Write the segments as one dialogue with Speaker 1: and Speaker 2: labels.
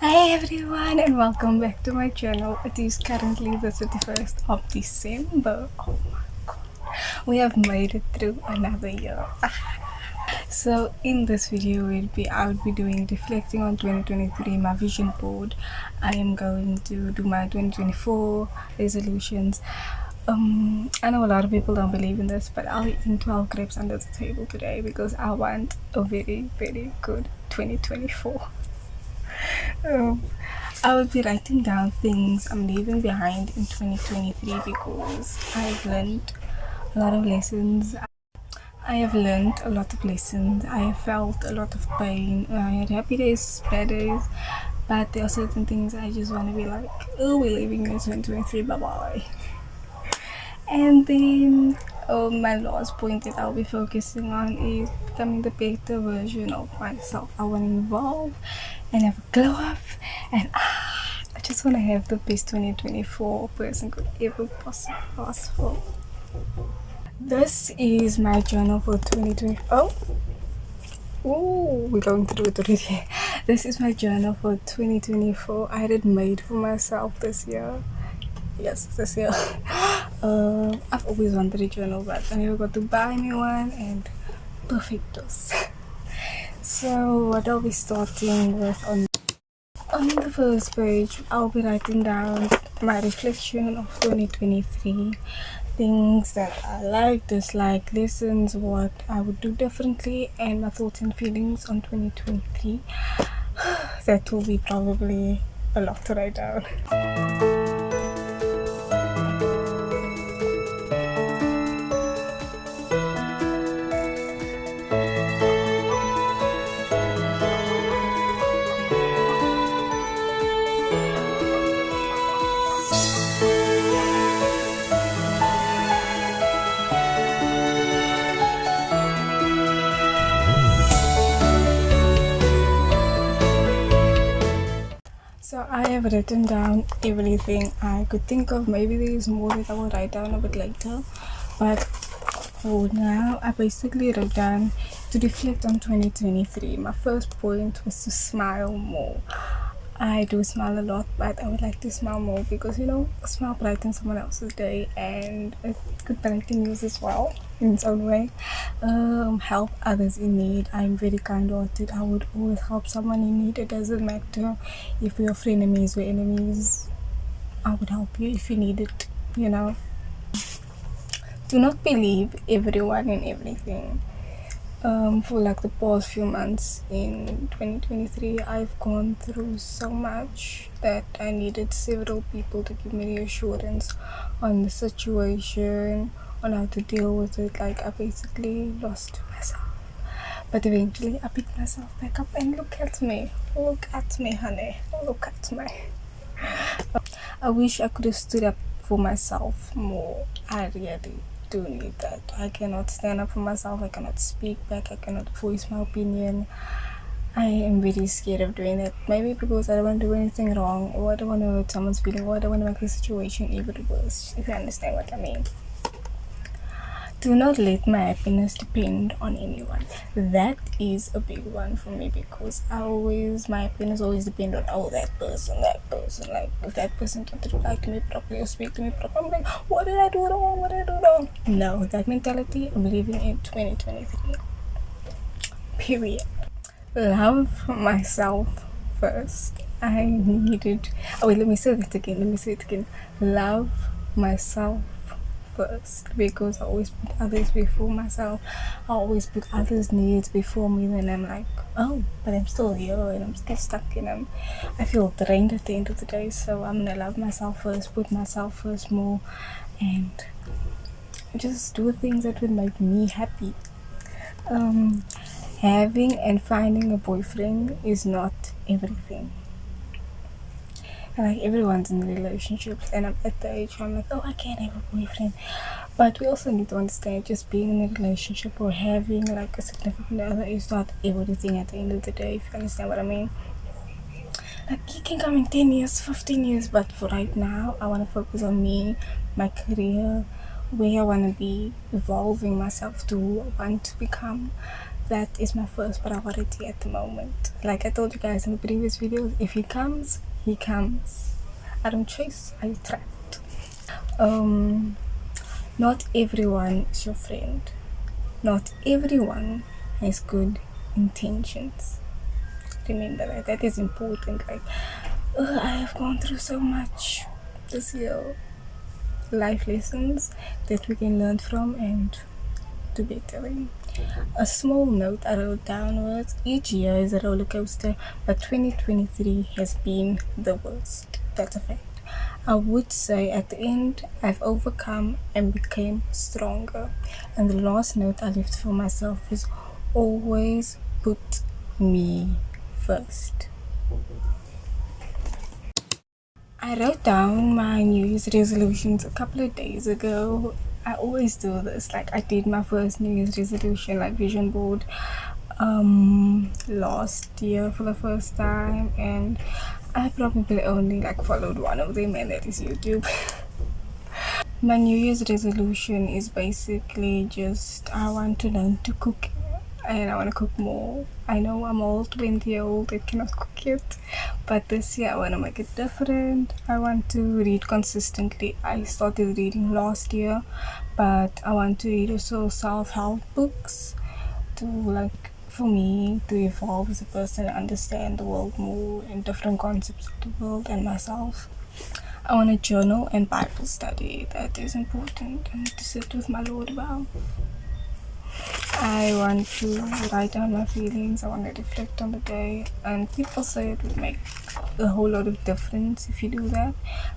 Speaker 1: Hi everyone and welcome back to my channel. It is currently the 31st of December. Oh my god. We have made it through another year. So in this video I would be doing reflecting on 2023, my vision board. I am going to do my 2024 resolutions. I know a lot of people don't believe in this, but I'll be eating 12 grapes under the table today because I want a very, very good 2024. Um, I will be writing down things I'm leaving behind in 2023 because I've learned a lot of lessons. I have learned a lot of lessons. I have felt a lot of pain. I had happy days, bad days, but there are certain things I just want to be like, oh, we're leaving in 2023, bye bye. And then my last point that I'll be focusing on is becoming the better version of myself. I want to evolve and have a glow up, and I just want to have the best 2024 person could ever possibly ask for. This is my journal for 2020. Oh, we're going through it already. This is my journal for 2024. I had it made for myself this year. Yes, this year. I've always wanted a journal, but I never got to buy me one, and perfectos. So what I'll be starting with on the first page, I'll be writing down my reflection of 2023, things that I like, dislike, lessons, what I would do differently, and my thoughts and feelings on 2023. That will be probably a lot to write down. So I have written down everything I could think of. Maybe there is more that I will write down a bit later, but for now I basically wrote down to reflect on 2023. My first point was to smile more. I do smile a lot, but I would like to smile more because a smile brightens someone else's day and it could brighten yours as well in its own way. Help others in need. I'm very kind-hearted. I would always help someone in need. It doesn't matter if we are frenemies or enemies. I would help you if you need it. Do not believe everyone and everything. For like the past few months in 2023, I've gone through so much that I needed several people to give me reassurance on the situation, on how to deal with it. Like, I basically lost myself. But eventually, I picked myself back up, and look at me. Look at me, honey. Look at me. I wish I could have stood up for myself more. I really do need that. I cannot stand up for myself. I cannot speak back. I cannot voice my opinion. I am very scared of doing that. Maybe because I don't want to do anything wrong, or I don't want to hurt someone's feeling, or I don't want to make the situation even worse, if you understand what I mean. Do not let my happiness depend on anyone. That is a big one for me because my happiness always depend on that person. Like, if that person doesn't reply to me properly or speak to me properly, I'm like, what did I do wrong? What did I do wrong? No, that mentality I'm living in 2023. Period. Love myself first. I needed. Oh wait, let me say it again. Love myself first because I always put others before myself. I always put others' needs before me. Then I'm like, oh, but I'm still here and I'm still stuck in them. I feel drained at the end of the day. So I'm gonna love myself first, put myself first more, and just do things that would make me happy. Having and finding a boyfriend is not everything. Like, everyone's in relationships, and I'm at the age where I'm like, oh, I can't have a boyfriend. But we also need to understand, just being in a relationship or having like a significant other is not everything at the end of the day, if you understand what I mean. Like, you can come in 10 years, 15 years, but for right now, I want to focus on me, my career, where I want to be, evolving myself to who I want to become. That is my first priority at the moment. Like I told you guys in the previous videos, if he comes, he comes. I don't chase, I attract. Not everyone is your friend. Not everyone has good intentions. Remember that. That is important. Like, I have gone through so much this year. Life lessons that we can learn from and do better in. A small note I wrote down was, each year is a roller coaster, but 2023 has been the worst. That's a fact. I would say at the end, I've overcome and became stronger. And the last note I left for myself is, always put me first. I wrote down my New Year's resolutions a couple of days ago. I always do this. Like I did my first New Year's resolution, like vision board, last year for the first time, and I probably only like followed one of them, and that is YouTube. My New Year's resolution is basically just I want to learn to cook and I want to cook more. I know I'm old, 20-year-old that cannot cook yet, but this year I want to make it different. I want to read consistently. I started reading last year, but I want to read also self-help books to like for me to evolve as a person, understand the world more and different concepts of the world and myself. I want to journal and Bible study. That is important. I need to sit with my Lord well. I want to write down my feelings. I want to reflect on the day. And people say it would make a whole lot of difference if you do that.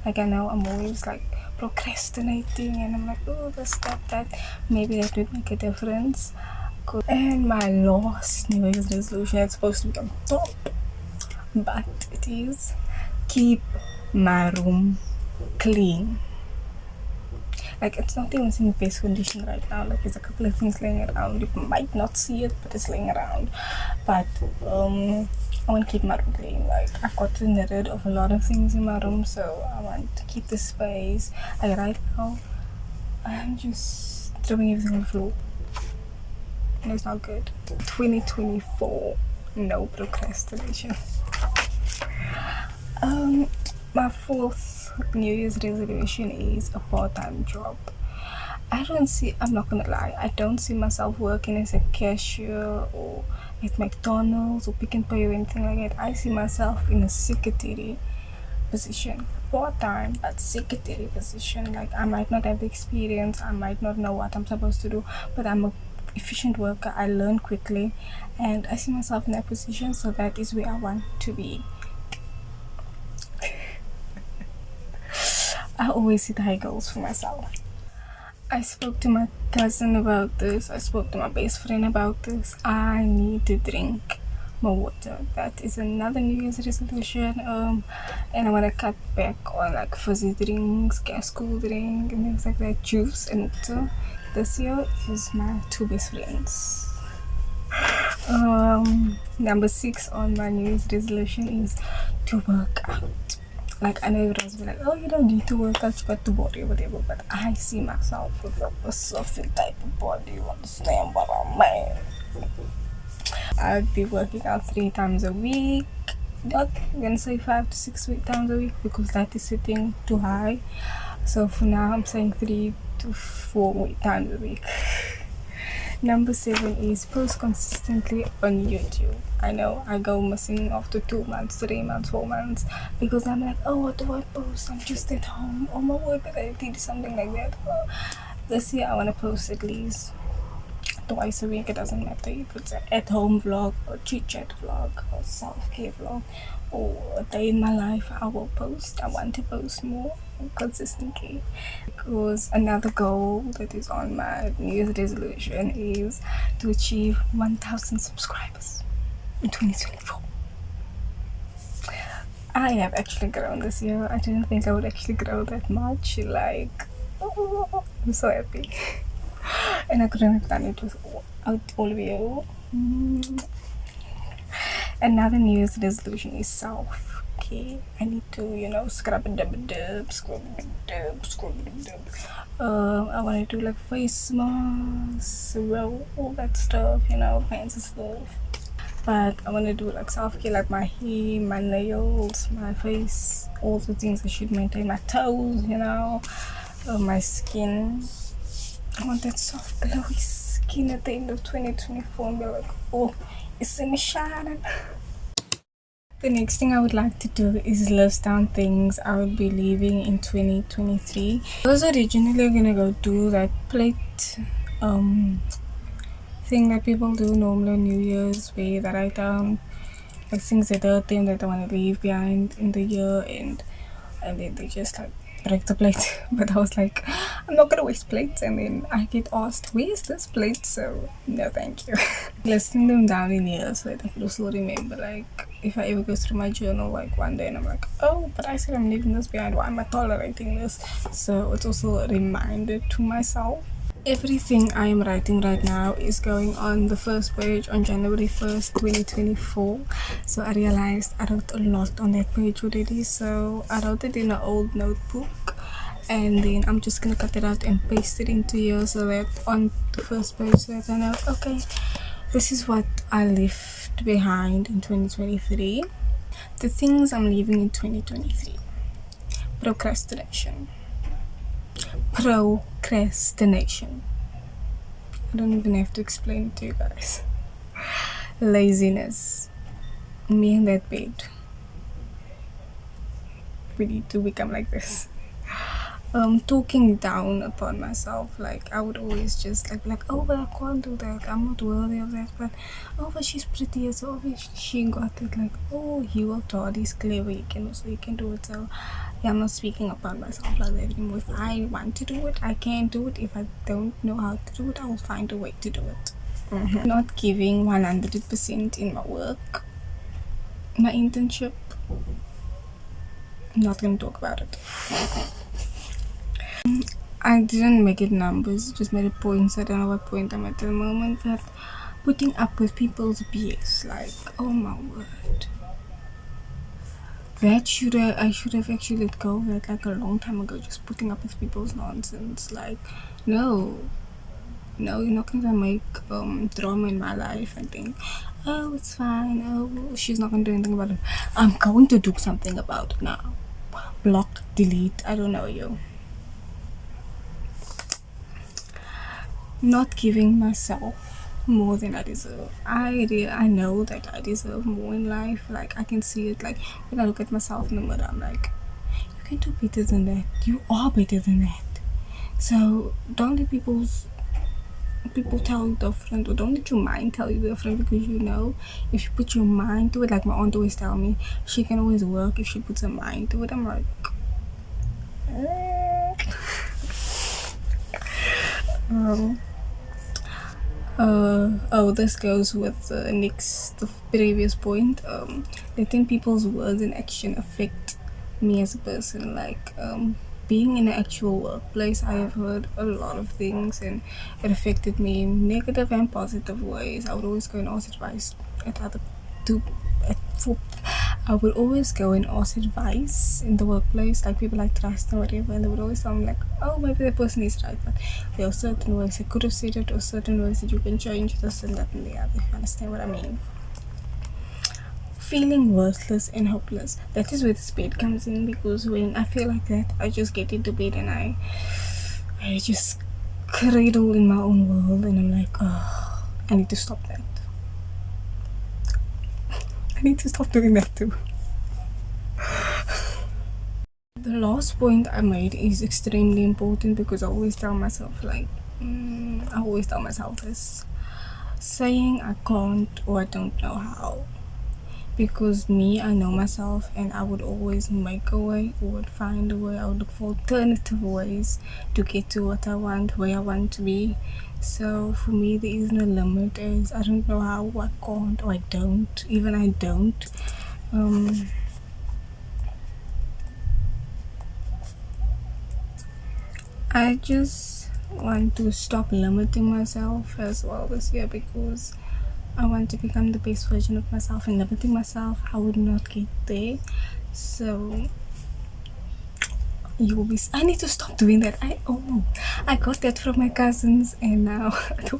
Speaker 1: Like I know I'm always like procrastinating and I'm like, oh, this, that. Maybe that would make a difference. And my last New Year's resolution is supposed to be on top, but it is keep my room clean. Like it's not even in the best condition right now. Like there's a couple of things laying around. You might not see it, but it's laying around. But I want to keep my room clean. Like I've gotten rid of a lot of things in my room, so I want to keep the space. Like right now, I'm just throwing everything on the floor. And it's not good. 2024, no procrastination. My fourth New Year's resolution is a part-time job. I'm not gonna lie, I don't see myself working as a cashier or at McDonald's or Pick n Pay or anything like that. I see myself in a secretary position. Part-time, but secretary position. Like I might not have the experience, I might not know what I'm supposed to do, but I'm a efficient worker. I learn quickly and I see myself in that position, so that is where I want to be. I always set high goals for myself. I spoke to my cousin about this. I spoke to my best friend about this. I need to drink more water. That is another New Year's resolution. And I want to cut back on like fizzy drinks, gas cool drink, and things like that. Juice and water. This year is my two best friends. Number 6 on my New Year's resolution is to work out. Like I know everyone's be like, oh, you don't need to work out, you got to body or whatever, but I see myself with a Pacific type of body. You understand what I mean? I'd be working out 3 times a week. Not gonna say 5 to 6 times a week because that is sitting too high. So for now I'm saying 3 to 4 times a week. Number 7 is post consistently on YouTube. I know I go missing after 2 months, 3 months, 4 months because I'm like, oh, what do I post? I'm just at home. Oh my word, but I did something like that. This year I want to post at least twice a week. It doesn't matter if it's an at home vlog or chit chat vlog or self care vlog or a day in my life. I will post. I want to post more consistently because another goal that is on my New Year's resolution is to achieve 1,000 subscribers in 2024. I have actually grown this year. I didn't think I would actually grow that much. Like, oh, I'm so happy. And I couldn't have done it without all of you. And Another New Year's resolution is self. Okay, I need to, scrub a dub dub, scrub a dub, scrub a dub. I want to do like face masks, all that stuff, fancy stuff. But I want to do like self care, like my hair, my nails, my face, all the things I should maintain, my toes, my skin. I want that soft, glowy skin at the end of 2024 and be like, oh, it's in shining. The next thing I would like to do is list down things I would be leaving in 2023. I was originally gonna go do that plate thing that people do normally on New Year's, where they write down like things that hurt them that they want to leave behind in the year, and then they just like break the plate. But I was like, I'm not gonna waste plates, and then I get asked, where's this plate? So no, thank you. Listing them down in here so that I could also remember, like if I ever go through my journal like one day and I'm like, oh, but I said I'm leaving this behind, why am I tolerating this? So it's also a reminder to myself. Everything I am writing right now is going on the first page on January 1st, 2024. So I realized I wrote a lot on that page already. So I wrote it in an old notebook, and then I'm just gonna cut it out and paste it into here so that on the first page so that I know, okay, this is what I left behind in 2023. The things I'm leaving in 2023. Procrastination. Procrastination. I don't even have to explain it to you guys. Laziness. Me in that bed. We need to become like this. Talking down upon myself. Like I would always just like, oh, but I can't do that, I'm not worthy of that. But oh, but she's pretty, so obviously she got it. Like, oh, he worked hard, he's clever, you can do it. So yeah, I'm not speaking upon myself like that anymore. If I want to do it, I can do it. If I don't know how to do it, I will find a way to do it. Not giving 100% in my work, my internship. I'm not gonna talk about it. I didn't make it numbers, just made it points. I don't know what point I'm at the moment, but putting up with people's BS, like, oh my word. I should have actually let go of that like a long time ago, just putting up with people's nonsense. Like, no, you're not gonna make drama in my life and think, oh, it's fine, oh, she's not gonna do anything about it. I'm going to do something about it now. Block, delete, I don't know you. Not giving myself more than I deserve. I know that I deserve more in life. Like I can see it. Like when I look at myself in the mirror, I'm like, you can do better than that. You are better than that. So don't let people tell you different, or don't let your mind tell you different, because if you put your mind to it, like my aunt always tell me, she can always work if she puts her mind to it. I'm like, this goes with the previous point. Letting people's words and action affect me as a person. Like being in an actual workplace, I have heard a lot of things, and it affected me in negative and positive ways. I would always go and ask advice at other to at for I would always go and ask advice in the workplace, like people I trust or whatever, and they would always tell me like, oh, maybe the person is right, but there are certain ways I could have said it, or certain ways that you can change this and that and the other. If you understand what I mean? Feeling worthless and hopeless. That is where this bed comes in, because when I feel like that, I just get into bed and I just cradle in my own world, and I'm like, oh, I need to stop that. I need to stop doing that too. The last point I made is extremely important, because I always tell myself this: saying I can't or I don't know how. Because I know myself, and I would always make a way, or would find a way. I would look for alternative ways to get to what I want, where I want to be. So for me, there is no limit. As I don't know how, I can't, or I don't. Even I don't. I just want to stop limiting myself as well this year, because I want to become the best version of myself, and limiting myself, I would not get there. So I need to stop doing that. I got that from my cousins, and now it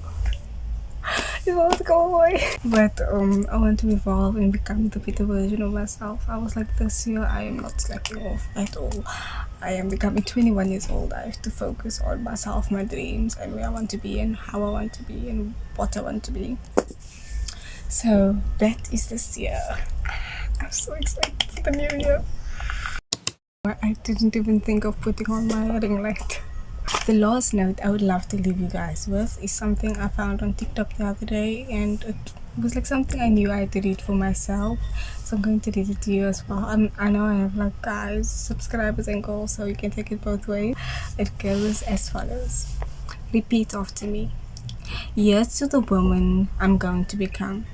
Speaker 1: won't go away. But I want to evolve and become the better version of myself. I was like, this year I am not slacking off at all. I am becoming 21 years old. I have to focus on myself, my dreams, and where I want to be, and how I want to be, and what I want to be. So that is this year. I'm so excited for the new year. I didn't even think of putting on my ring light. The last note I would love to leave you guys with is something I found on TikTok the other day, and it was like something I knew I had to read for myself, so I'm going to read it to you as well. I know I have like guys, subscribers and goals, so you can take it both ways. It goes as follows. Repeat after me. Yes to the woman I'm going to become.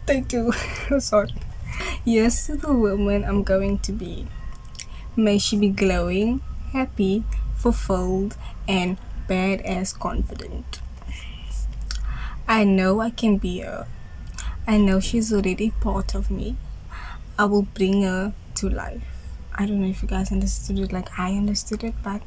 Speaker 1: Thank you. Sorry. Yes to the woman I'm going to be. May she be glowing, happy, fulfilled, and badass confident. I know I can be her. I know she's already part of me. I will bring her to life. I don't know if you guys understood it like I understood it, but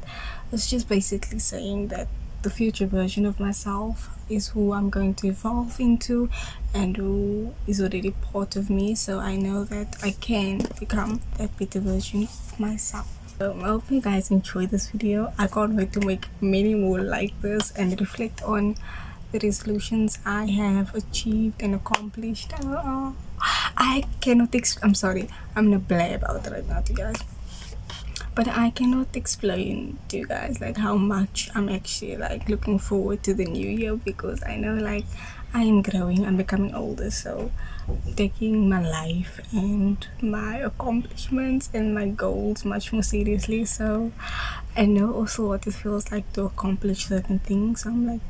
Speaker 1: it's just basically saying that the future version of myself is who I'm going to evolve into and who is already part of me, so I know that I can become that better version of myself. So I hope you guys enjoyed this video. I can't wait to make many more like this and reflect on the resolutions I have achieved and accomplished. I cannot I'm sorry, I'm gonna blab about it right now to you guys, but I cannot explain to you guys like how much I'm actually like looking forward to the new year, because I know like I am growing, I'm becoming older, so taking my life and my accomplishments and my goals much more seriously. So I know also what it feels like to accomplish certain things. So I'm like,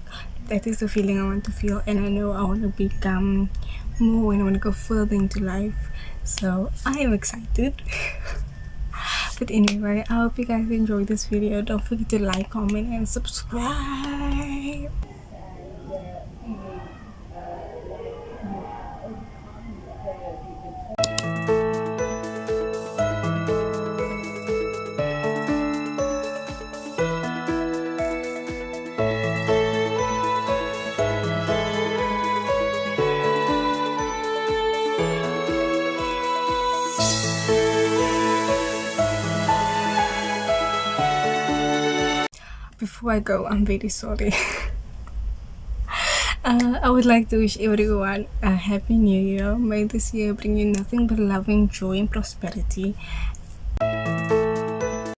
Speaker 1: that is the feeling I want to feel, and I know I want to become more and I want to go further into life. So I am excited. But anyway, I hope you guys enjoyed this video. Don't forget to like, comment, and subscribe. Before I go, I'm very sorry. I would like to wish everyone a happy new year. May this year bring you nothing but love and joy and prosperity.